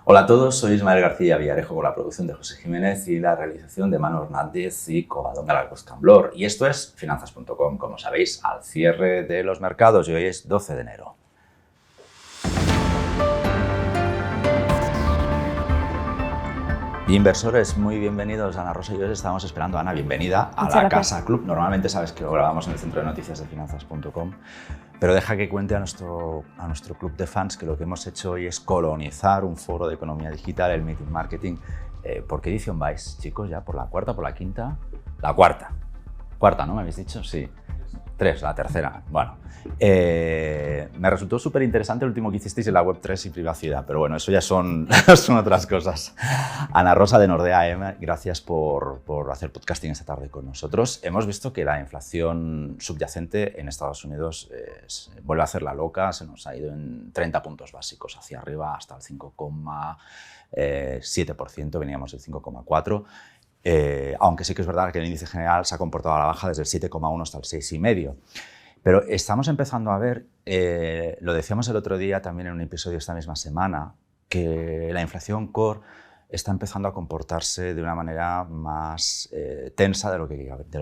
Hola a todos, soy Ismael García Villarejo con la producción de José Jiménez y la realización de Manu Hernández y Covadonga Galacos Camblor. Y esto es Finanzas.com, como sabéis, al cierre de los mercados y hoy es 12 de enero. Inversores, muy bienvenidos. Ana Rosa y yo estábamos esperando. Ana, bienvenida a la Casa Club. Normalmente sabes que lo grabamos en el centro de noticias de Finanzas.com, pero deja que cuente a nuestro club de fans que lo que hemos hecho hoy es colonizar un foro de economía digital, el Meeting Marketing. ¿Por qué edición vais, chicos? ¿Ya por la cuarta, por la quinta? La cuarta. Cuarta, ¿no? ¿Me habéis dicho? Sí. 3, la tercera. Bueno, me resultó súper interesante el último que hicisteis en la Web3 y privacidad, pero bueno, eso ya son otras cosas. Ana Rosa de Nordea, gracias por hacer podcasting esta tarde con nosotros. Hemos visto que la inflación subyacente en Estados Unidos vuelve a hacer la loca, se nos ha ido en 30 puntos básicos hacia arriba hasta el 5,7%, veníamos del 5,4%. Aunque sí que es verdad que el índice general se ha comportado a la baja desde el 7,1 hasta el 6,5. Pero estamos empezando a ver, lo decíamos el otro día también en un episodio esta misma semana, que la inflación core está empezando a comportarse de una manera más tensa de lo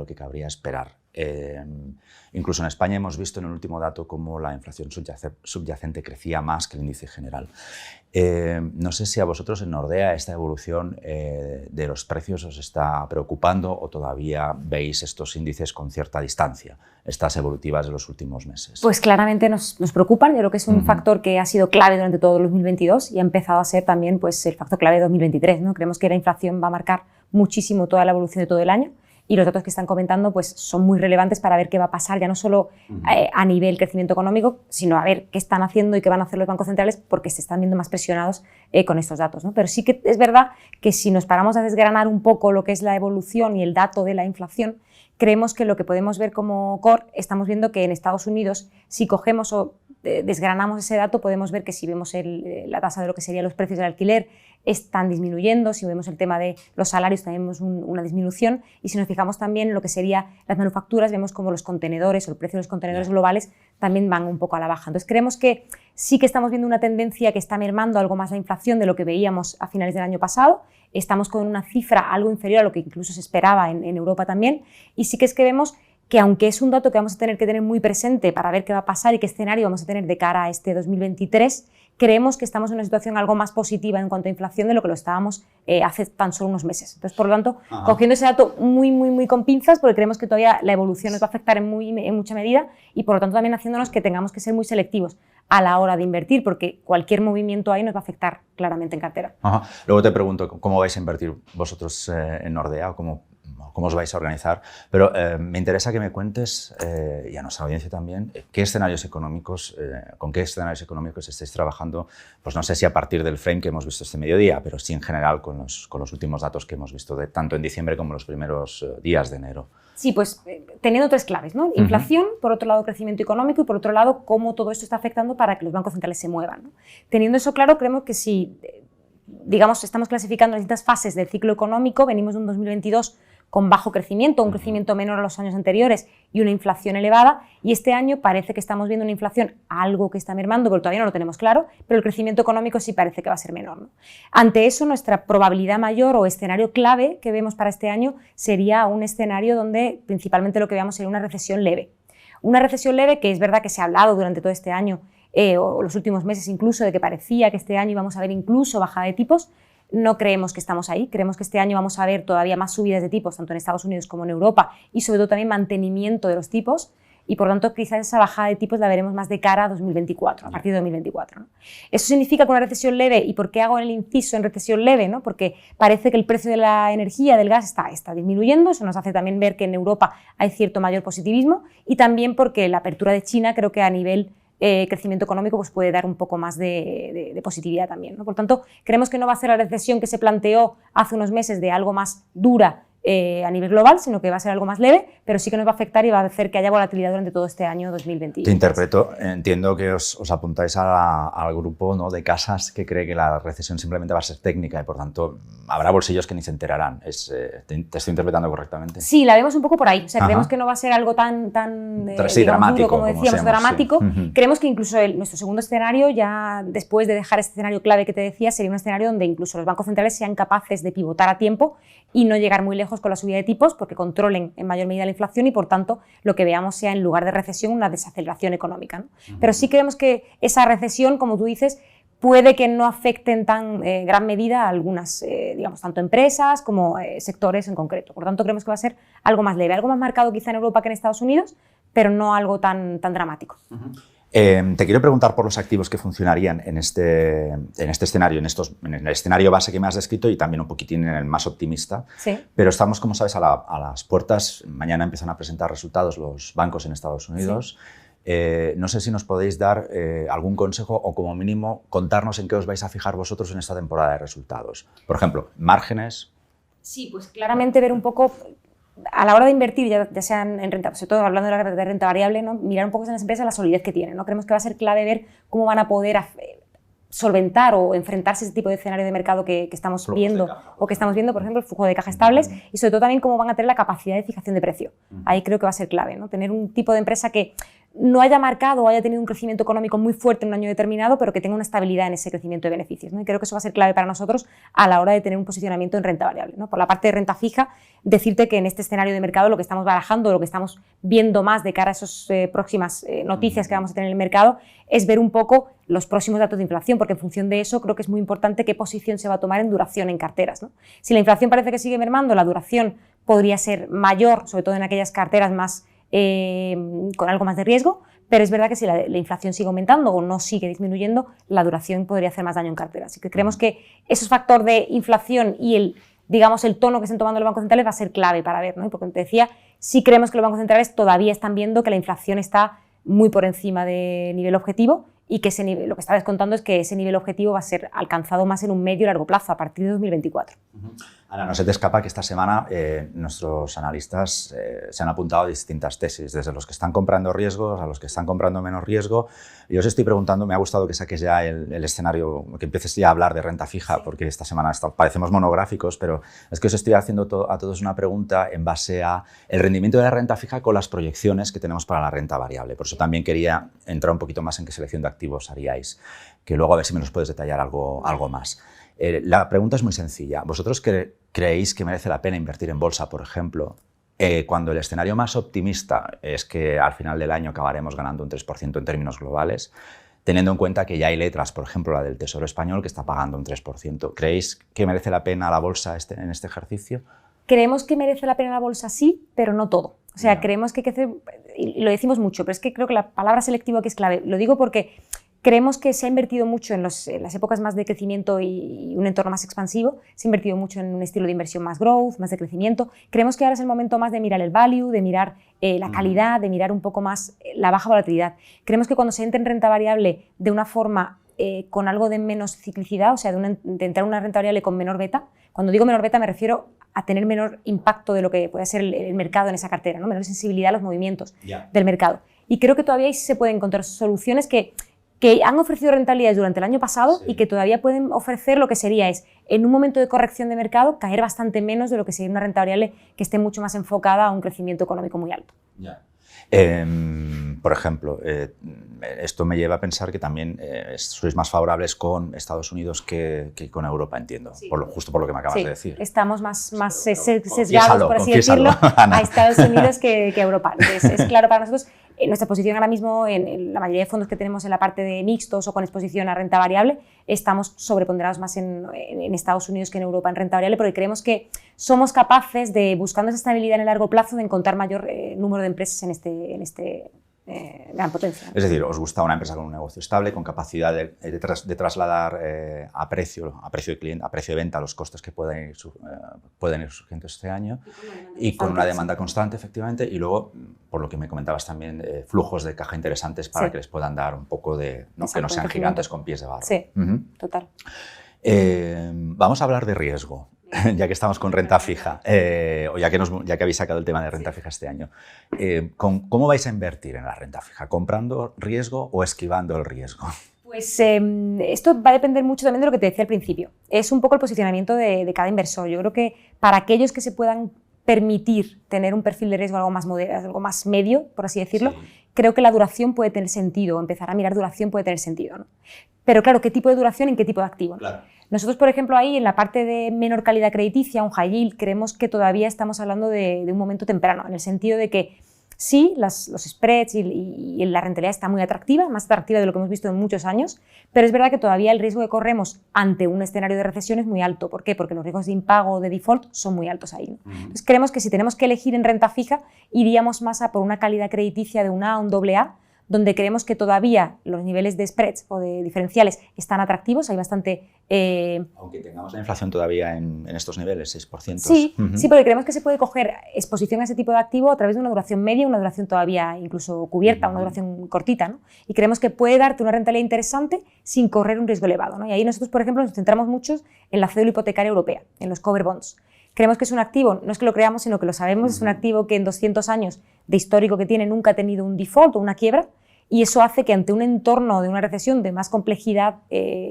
que cabría esperar. Incluso en España hemos visto en el último dato cómo la inflación subyacente crecía más que el índice general. No sé si a vosotros en Nordea esta evolución de los precios os está preocupando o todavía veis estos índices con cierta distancia, estas evolutivas de los últimos meses. Pues claramente nos preocupan. Yo creo que es un factor que ha sido clave durante todo el 2022 y ha empezado a ser también pues, el factor clave de 2023, ¿no? Creemos que la inflación va a marcar muchísimo toda la evolución de todo el año. Y los datos que están comentando pues, son muy relevantes para ver qué va a pasar, ya no solo a nivel crecimiento económico, sino a ver qué están haciendo y qué van a hacer los bancos centrales, porque se están viendo más presionados con estos datos, ¿no? Pero sí que es verdad que si nos paramos a desgranar un poco lo que es la evolución y el dato de la inflación, creemos que lo que podemos ver como core, estamos viendo que en Estados Unidos, si cogemos o desgranamos ese dato, podemos ver que si vemos la tasa de lo que serían los precios del alquiler, están disminuyendo. Si vemos el tema de los salarios, también vemos una disminución. Y si nos fijamos también en lo que serían las manufacturas, vemos como los contenedores o el precio de los contenedores globales también van un poco a la baja. Entonces creemos que sí que estamos viendo una tendencia que está mermando algo más la inflación de lo que veíamos a finales del año pasado. Estamos con una cifra algo inferior a lo que incluso se esperaba en Europa también. Y sí que es que vemos que aunque es un dato que vamos a tener que tener muy presente para ver qué va a pasar y qué escenario vamos a tener de cara a este 2023, creemos que estamos en una situación algo más positiva en cuanto a inflación de lo que lo estábamos hace tan solo unos meses. Entonces, por lo tanto, cogiendo ese dato muy con pinzas, porque creemos que todavía la evolución nos va a afectar en mucha medida y, por lo tanto, también haciéndonos que tengamos que ser muy selectivos a la hora de invertir, porque cualquier movimiento ahí nos va a afectar claramente en cartera. Luego te pregunto, ¿cómo vais a invertir vosotros en Nordea? ¿Cómo os vais a organizar? Pero me interesa que me cuentes, y a nuestra audiencia también, con qué escenarios económicos estáis trabajando, pues no sé si a partir del frame que hemos visto este mediodía, pero sí en general con los últimos datos que hemos visto tanto en diciembre como los primeros días de enero. Sí, pues teniendo 3 claves, ¿no? Inflación, por otro lado crecimiento económico y por otro lado cómo todo esto está afectando para que los bancos centrales se muevan, ¿no? Teniendo eso claro, creemos que si, digamos, estamos clasificando las distintas fases del ciclo económico, venimos de un 2022 con bajo crecimiento, un crecimiento menor a los años anteriores y una inflación elevada, y este año parece que estamos viendo una inflación algo que está mermando, pero todavía no lo tenemos claro, pero el crecimiento económico sí parece que va a ser menor, ¿no? Ante eso, nuestra probabilidad mayor o escenario clave que vemos para este año sería un escenario donde principalmente lo que veamos sería una recesión leve. Una recesión leve que es verdad que se ha hablado durante todo este año o los últimos meses incluso de que parecía que este año íbamos a ver incluso bajada de tipos. No creemos que estamos ahí, creemos que este año vamos a ver todavía más subidas de tipos, tanto en Estados Unidos como en Europa, y sobre todo también mantenimiento de los tipos, y por lo tanto quizás esa bajada de tipos la veremos más de cara a 2024, a partir de 2024, ¿no? Eso significa que una recesión leve, ¿y por qué hago el inciso en recesión leve, ¿no? Porque parece que el precio de la energía, del gas, está disminuyendo, eso nos hace también ver que en Europa hay cierto mayor positivismo, y también porque la apertura de China creo que a nivel crecimiento económico pues puede dar un poco más de positividad también, ¿no? Por tanto, creemos que no va a ser la recesión que se planteó hace unos meses de algo más dura a nivel global, sino que va a ser algo más leve, pero sí que nos va a afectar y va a hacer que haya volatilidad durante todo este año 2020. Te interpreto, entiendo que os apuntáis al grupo, ¿no?, de casas que cree que la recesión simplemente va a ser técnica y por tanto habrá bolsillos que ni se enterarán. ¿Te estoy interpretando correctamente? Sí, la vemos un poco por ahí. O sea, creemos que no va a ser algo tan sí, dramático, duro, como decíamos, dramático. Sí. Creemos que incluso nuestro segundo escenario, ya después de dejar este escenario clave que te decía, sería un escenario donde incluso los bancos centrales sean capaces de pivotar a tiempo y no llegar muy lejos con la subida de tipos porque controlen en mayor medida la inflación y por tanto lo que veamos sea en lugar de recesión una desaceleración económica, ¿no? Pero sí creemos que esa recesión, como tú dices, puede que no afecte en tan gran medida a algunas, digamos, tanto empresas como sectores en concreto. Por tanto, creemos que va a ser algo más leve, algo más marcado quizá en Europa que en Estados Unidos, pero no algo tan dramático. Te quiero preguntar por los activos que funcionarían en este escenario, en el escenario base que me has descrito y también un poquitín en el más optimista. Sí. Pero estamos, como sabes, a las puertas. Mañana empiezan a presentar resultados los bancos en Estados Unidos. Sí. No sé si nos podéis dar algún consejo o, como mínimo, contarnos en qué os vais a fijar vosotros en esta temporada de resultados. Por ejemplo, márgenes. Sí, pues claramente ver un poco, a la hora de invertir, ya sean en renta, sobre todo hablando de renta variable, ¿no?, mirar un poco en las empresas la solidez que tienen, ¿no? Creemos que va a ser clave ver cómo van a poder solventar o enfrentarse a ese tipo de escenario de mercado que estamos viendo o que estamos viendo, por ejemplo, el flujo de caja estables y sobre todo también cómo van a tener la capacidad de fijación de precio. Ahí creo que va a ser clave, ¿no? Tener un tipo de empresa que no haya marcado o haya tenido un crecimiento económico muy fuerte en un año determinado, pero que tenga una estabilidad en ese crecimiento de beneficios, ¿no? Y creo que eso va a ser clave para nosotros a la hora de tener un posicionamiento en renta variable, ¿no? Por la parte de renta fija, decirte que en este escenario de mercado lo que estamos barajando, lo que estamos viendo más de cara a esas próximas noticias que vamos a tener en el mercado, es ver un poco los próximos datos de inflación, porque en función de eso creo que es muy importante qué posición se va a tomar en duración en carteras, ¿no? Si la inflación parece que sigue mermando, la duración podría ser mayor, sobre todo en aquellas carteras más con algo más de riesgo, pero es verdad que si la inflación sigue aumentando o no sigue disminuyendo, la duración podría hacer más daño en cartera. Así que creemos que esos factores de inflación y el tono que están tomando los bancos centrales va a ser clave para ver, ¿no? Y porque te decía, sí creemos que los bancos centrales todavía están viendo que la inflación está muy por encima del nivel objetivo y que lo que está descontando es que ese nivel objetivo va a ser alcanzado más en un medio y largo plazo, a partir de 2024. Ana, no se te escapa que esta semana nuestros analistas se han apuntado a distintas tesis, desde los que están comprando riesgos a los que están comprando menos riesgo. Y os estoy preguntando, me ha gustado que saques ya el escenario, que empieces ya a hablar de renta fija, porque esta semana parecemos monográficos, pero es que os estoy haciendo a todos una pregunta en base a el rendimiento de la renta fija con las proyecciones que tenemos para la renta variable. Por eso también quería entrar un poquito más en qué selección de activos haríais, que luego a ver si me los puedes detallar algo más. La pregunta es muy sencilla. ¿Vosotros creéis que merece la pena invertir en bolsa, por ejemplo, cuando el escenario más optimista es que al final del año acabaremos ganando un 3% en términos globales, teniendo en cuenta que ya hay letras, por ejemplo, la del Tesoro Español, que está pagando un 3%? ¿Creéis que merece la pena la bolsa en este ejercicio? Creemos que merece la pena la bolsa, sí, pero no todo. O sea, creemos que hay que hacer, y lo decimos mucho, pero es que creo que la palabra selectivo aquí es clave. Lo digo porque creemos que se ha invertido mucho en las épocas más de crecimiento y un entorno más expansivo, se ha invertido mucho en un estilo de inversión más growth, más de crecimiento. Creemos que ahora es el momento más de mirar el value, de mirar la calidad, de mirar un poco más la baja volatilidad. Creemos que cuando se entra en renta variable de una forma con algo de menos ciclicidad, o sea, de entrar en una renta variable con menor beta, cuando digo menor beta me refiero a tener menor impacto de lo que puede ser el mercado en esa cartera, ¿no? Menor sensibilidad a los movimientos del mercado. Y creo que todavía ahí se pueden encontrar soluciones que han ofrecido rentabilidades durante el año pasado y que todavía pueden ofrecer lo que sería en un momento de corrección de mercado, caer bastante menos de lo que sería una renta variable que esté mucho más enfocada a un crecimiento económico muy alto. Por ejemplo, esto me lleva a pensar que también sois más favorables con Estados Unidos que con Europa, entiendo, justo por lo que me acabas de decir. Estamos más sesgados, por así decirlo, a Estados Unidos que a Europa. Entonces, es claro para nosotros. Nuestra posición ahora mismo, en la mayoría de fondos que tenemos en la parte de mixtos o con exposición a renta variable, estamos sobreponderados más en Estados Unidos que en Europa en renta variable, porque creemos que somos capaces de, buscando esa estabilidad en el largo plazo, de encontrar mayor número de empresas en este gran potencia. Es decir, os gusta una empresa con un negocio estable, con capacidad de trasladar a precio de cliente, a precio de venta los costes que pueden ir surgiendo este año y con una demanda constante, efectivamente, y luego, por lo que me comentabas también, flujos de caja interesantes para que les puedan dar un poco de, ¿no? que no sean gigantes con pies de barro. Sí, total. Vamos a hablar de riesgo. ya que estamos con renta fija, o ya que habéis sacado el tema de renta fija este año, ¿cómo vais a invertir en la renta fija? ¿Comprando riesgo o esquivando el riesgo? Pues esto va a depender mucho también de lo que te decía al principio. Es un poco el posicionamiento de cada inversor. Yo creo que para aquellos que se puedan permitir tener un perfil de riesgo algo más medio, por así decirlo, creo que la duración puede tener sentido, empezar a mirar duración puede tener sentido, ¿no? Pero claro, ¿qué tipo de duración y en qué tipo de activo? Claro. Nosotros, por ejemplo, ahí en la parte de menor calidad crediticia, un high yield, creemos que todavía estamos hablando de un momento temprano, en el sentido de que sí, los spreads y la rentabilidad está muy atractiva, más atractiva de lo que hemos visto en muchos años, pero es verdad que todavía el riesgo que corremos ante un escenario de recesión es muy alto. ¿Por qué? Porque los riesgos de impago o de default son muy altos ahí, ¿no? Entonces creemos que si tenemos que elegir en renta fija, iríamos más a por una calidad crediticia de un A, un AA, donde creemos que todavía los niveles de spreads o de diferenciales están atractivos, hay bastante... Aunque tengamos la inflación todavía en estos niveles, 6%. Sí, sí, porque creemos que se puede coger exposición a ese tipo de activo a través de una duración media, una duración todavía incluso cubierta, una duración cortita, ¿no? Y creemos que puede darte una rentabilidad interesante sin correr un riesgo elevado, ¿no? Y ahí nosotros, por ejemplo, nos centramos mucho en la cédula hipotecaria europea, en los cover bonds. Creemos que es un activo, no es que lo creamos, sino que lo sabemos, es un activo que en 200 años de histórico que tiene nunca ha tenido un default o una quiebra, y eso hace que ante un entorno de una recesión de más complejidad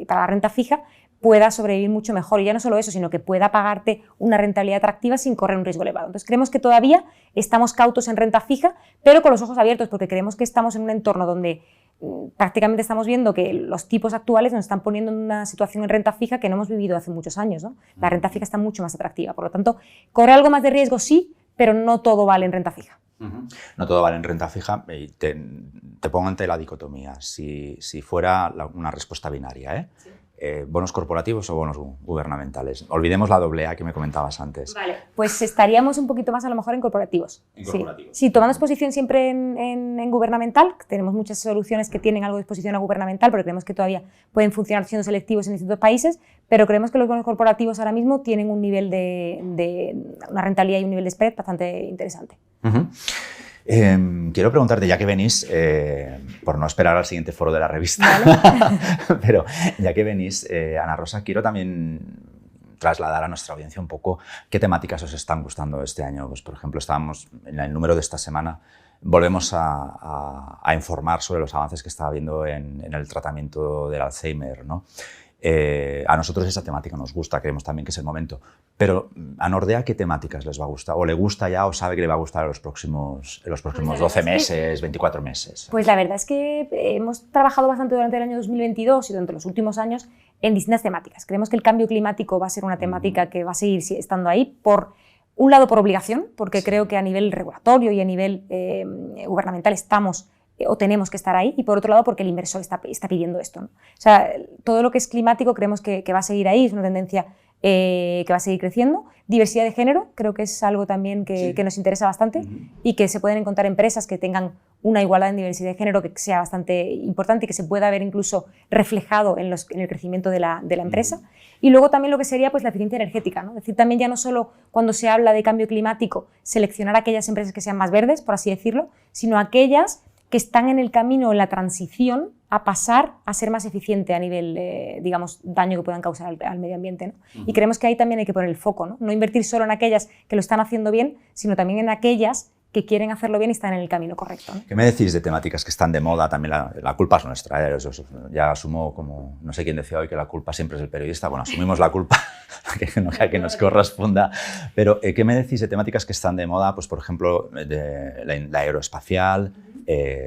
para la renta fija pueda sobrevivir mucho mejor. Y ya no solo eso, sino que pueda pagarte una rentabilidad atractiva sin correr un riesgo elevado. Entonces creemos que todavía estamos cautos en renta fija, pero con los ojos abiertos, porque creemos que estamos en un entorno donde prácticamente estamos viendo que los tipos actuales nos están poniendo en una situación en renta fija que no hemos vivido hace muchos años, ¿no? La renta fija está mucho más atractiva. Por lo tanto, correr algo más de riesgo sí, pero no todo vale en renta fija. No todo vale en renta fija. Te pongo ante la dicotomía. Si fuera una respuesta binaria, Sí. ¿Bonos corporativos o bonos gubernamentales? Olvidemos la AA que me comentabas antes. Vale, pues estaríamos un poquito más a lo mejor en corporativos. En corporativos. Sí, tomando exposición siempre en gubernamental. Tenemos muchas soluciones que tienen algo de exposición a gubernamental, porque creemos que todavía pueden funcionar siendo selectivos en distintos países, pero creemos que los bonos corporativos ahora mismo tienen un nivel una rentabilidad y un nivel de spread bastante interesante. Quiero preguntarte, ya que venís, por no esperar al siguiente foro de la revista, ¿Vale? pero ya que venís, Ana Rosa, quiero también trasladar a nuestra audiencia un poco qué temáticas os están gustando este año. Pues, por ejemplo, estábamos en el número de esta semana, volvemos a informar sobre los avances que está habiendo en el tratamiento del Alzheimer, ¿no? A nosotros esa temática nos gusta, creemos también que es el momento. Pero a Nordea, ¿qué temáticas les va a gustar? ¿O le gusta ya o sabe que le va a gustar en los próximos 12 meses, 24 meses? Pues la verdad es que hemos trabajado bastante durante el año 2022 y durante los últimos años en distintas temáticas. Creemos que el cambio climático va a ser una temática que va a seguir estando ahí, por un lado por obligación, porque creo que a nivel regulatorio y a nivel gubernamental estamos o tenemos que estar ahí, y por otro lado porque el inversor está pidiendo esto, ¿no? O sea, todo lo que es climático creemos que va a seguir ahí, es una tendencia que va a seguir creciendo. Diversidad de género creo que es algo también que nos interesa bastante, y que se pueden encontrar empresas que tengan una igualdad en diversidad de género que sea bastante importante y que se pueda ver incluso reflejado en el crecimiento de la empresa. Y luego también lo que sería pues la eficiencia energética, ¿no? Es decir, también ya no solo cuando se habla de cambio climático seleccionar aquellas empresas que sean más verdes, por así decirlo, sino aquellas que están en el camino, en la transición, a pasar a ser más eficiente a nivel, digamos, daño que puedan causar al medio ambiente, ¿no? Y creemos que ahí también hay que poner el foco, ¿no? No invertir solo en aquellas que lo están haciendo bien, sino también en aquellas que quieren hacerlo bien y están en el camino correcto, ¿no? ¿Qué me decís de temáticas que están de moda? También la culpa es nuestra, ¿eh? Ya asumo, como no sé quién decía hoy, que la culpa siempre es del periodista. Bueno, asumimos la culpa que nos corresponda. Pero ¿qué me decís de temáticas que están de moda? Pues, por ejemplo, de la aeroespacial.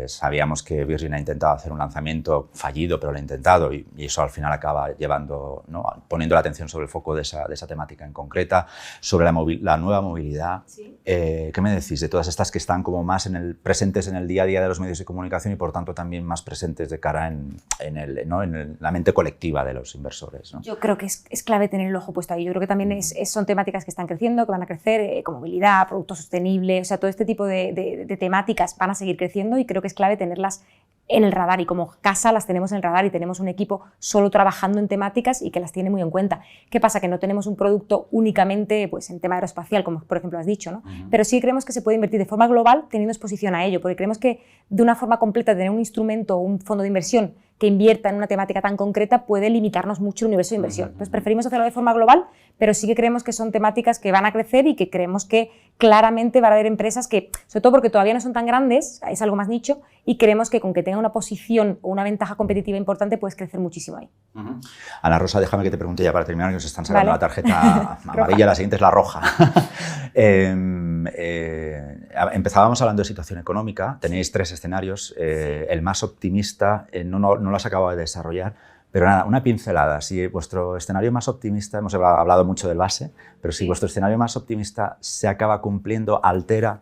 Sabíamos que Virgin ha intentado hacer un lanzamiento fallido, pero lo ha intentado, y eso al final acaba llevando, ¿no?, poniendo la atención sobre el foco de esa temática en concreta, sobre la nueva movilidad. Sí. ¿Qué me decís de todas estas que están como más presentes en el día a día de los medios de comunicación y por tanto también más presentes de cara en la mente colectiva de los inversores, ¿no? Yo creo que es clave tener el ojo puesto ahí. Yo creo que también son temáticas que están creciendo, que van a crecer, como movilidad, producto sostenible, o sea, todo este tipo de temáticas van a seguir creciendo, y creo que es clave tenerlas en el radar, y como casa las tenemos en el radar y tenemos un equipo solo trabajando en temáticas y que las tiene muy en cuenta. ¿Qué pasa? Que no tenemos un producto únicamente pues, en tema aeroespacial, como por ejemplo has dicho, ¿no? Pero sí creemos que se puede invertir de forma global teniendo exposición a ello, porque creemos que de una forma completa tener un instrumento o un fondo de inversión que invierta en una temática tan concreta puede limitarnos mucho el universo de inversión. Entonces preferimos hacerlo de forma global, pero sí que creemos que son temáticas que van a crecer y que creemos que claramente va a haber empresas que, sobre todo porque todavía no son tan grandes, es algo más nicho, y creemos que con que tenga una posición o una ventaja competitiva importante puedes crecer muchísimo ahí. Ana Rosa, déjame que te pregunte ya para terminar, que nos están sacando la tarjeta amarilla, la siguiente es la roja. Empezábamos hablando de situación económica, tenéis 3 escenarios, el más optimista no lo has acabado de desarrollar, pero nada, una pincelada. Si vuestro escenario más optimista, hemos hablado mucho del base, pero si vuestro escenario más optimista se acaba cumpliendo, altera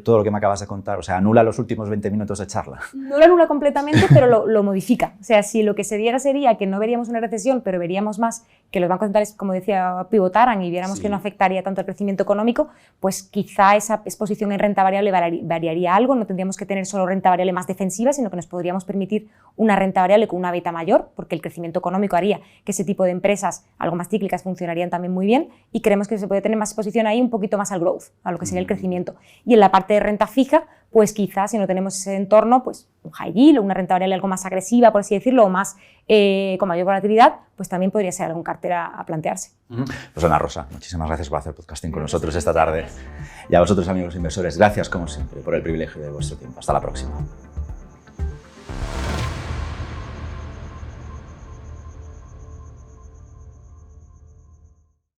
todo lo que me acabas de contar, o sea, anula los últimos 20 minutos de charla. No lo anula completamente, pero lo modifica. O sea, si lo que se diera sería que no veríamos una recesión, pero veríamos más que los bancos centrales, como decía, pivotaran y viéramos que no afectaría tanto al crecimiento económico, pues quizá esa exposición en renta variable variaría algo, no tendríamos que tener solo renta variable más defensiva, sino que nos podríamos permitir una renta variable con una beta mayor, porque el crecimiento económico haría que ese tipo de empresas, algo más cíclicas, funcionarían también muy bien, y creemos que se puede tener más exposición ahí, un poquito más al growth, a lo que sería el crecimiento. Y en la parte de renta fija, pues quizás si no tenemos ese entorno, pues un high yield o una renta variable algo más agresiva, por así decirlo, o más con mayor volatilidad, pues también podría ser algún cartera a plantearse. Pues Ana Rosa, muchísimas gracias por hacer podcasting con nosotros esta tarde. Y a vosotros, amigos inversores, gracias como siempre por el privilegio de vuestro tiempo. Hasta la próxima.